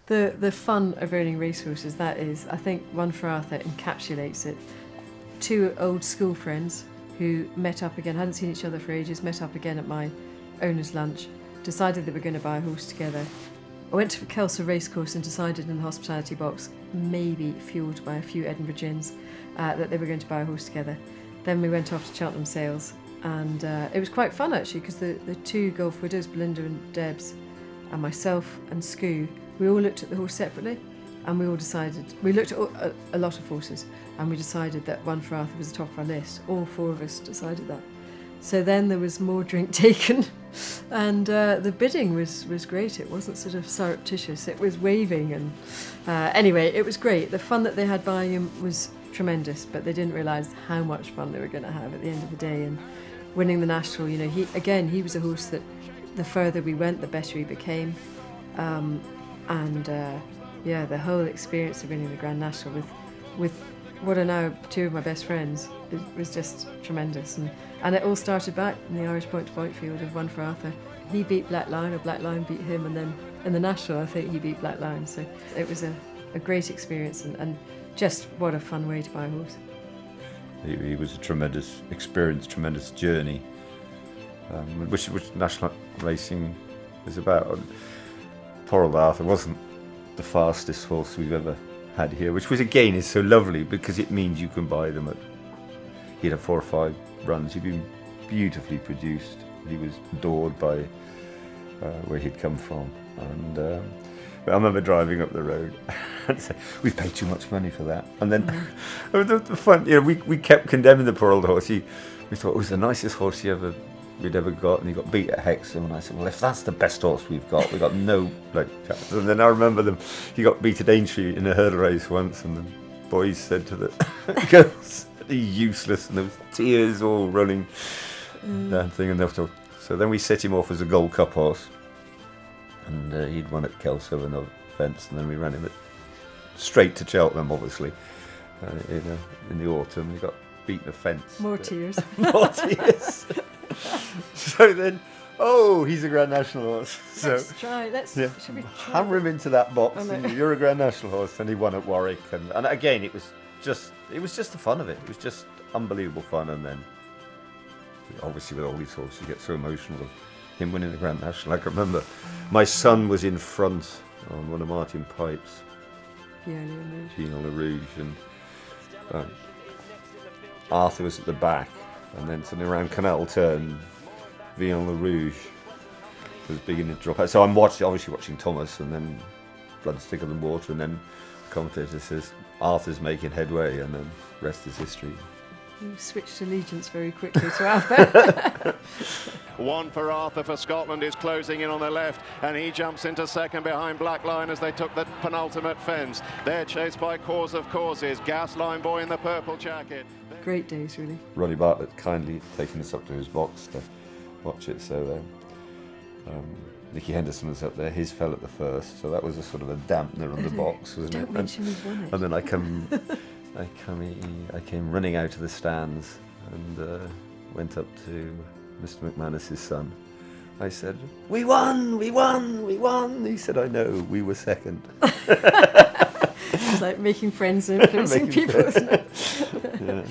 The fun of owning racehorses, that is, I think One for Arthur encapsulates it. Two old school friends who met up again, hadn't seen each other for ages, met up again at my owner's lunch, decided they were going to buy a horse together. I went to Kelso Racecourse and decided in the hospitality box, maybe fuelled by a few Edinburgh gins, that they were going to buy a horse together. Then we went off to Cheltenham Sales, and it was quite fun actually, because the two golf widows, Belinda and Debs, and myself and Scoo, we all looked at the horse separately, and we all decided, we looked at a lot of horses, and we decided that One for Arthur was the top of our list. All four of us decided that. So then there was more drink taken, and the bidding was great. It wasn't sort of surreptitious, it was waving, and anyway, it was great. The fun that they had buying him was tremendous, but they didn't realise how much fun they were going to have at the end of the day. And winning the National, you know, he was a horse that the further we went, the better he became. The whole experience of winning the Grand National with what are now two of my best friends, it was just tremendous. And it all started back in the Irish Point to Point field of One for Arthur. He beat Black Lion, or Black Lion beat him, and then in the National I think he beat Black Lion. So it was a great experience, and just what a fun way to buy a horse. He was a tremendous experience, tremendous journey, which national racing is about. Poor old Arthur wasn't the fastest horse we've ever had here, which was again is so lovely because it means you can buy them at. He'd have 4 or 5 runs. He'd been beautifully produced. He was adored by where he'd come from, and but I remember driving up the road and saying, "We've paid too much money for that." And then the fun, you know, we kept condemning the poor old horse. We thought it was the nicest horse we'd ever got, and he got beat at Hexham. And I said, "Well, if that's the best horse we've got no chance." And then I remember he got beat at Aintree in a hurdle race once, and the boys said to the girls, "He's useless," and there was tears all running down thing. And so then we set him off as a Gold Cup horse, and he'd won at Kelso and other events, and then we ran him straight to Cheltenham, obviously, in the autumn. He got beaten a fence. More tears. More tears. So then, he's a Grand National horse. So let's try. Should we try? Hammer him into that box. And you're a Grand National horse, and he won at Warwick. And again, it was just the fun of it. It was just unbelievable fun. And then, obviously, with all these horses, you get so emotional of him winning the Grand National. I can remember my son was in front on one of Martin Pipe's Vion Le Rouge, and Arthur was at the back, and then suddenly around Canal Turn, Vion Le Rouge was beginning to drop out. So I'm obviously watching Thomas, and then blood's thicker than water, and then the commentator says Arthur's making headway, and then rest is history. You switched allegiance very quickly to Arthur. One for Arthur for Scotland is closing in on the left, and he jumps into second behind Black Lion as they took the penultimate fence. They're chased by Cause of Causes, Gas Line Boy in the purple jacket. Great days, really. Ronnie Bartlett kindly taken us up to his box to watch it. So Nicky Henderson was up there. His fell at the first, so that was a sort of a dampener on the box, wasn't it? Don't mention he's won it. And then I came running out of the stands and went up to Mr. McManus's son. I said, "We won, we won, we won." He said, "I know, we were second." It's like making friends and influencing people, isn't it? Yeah.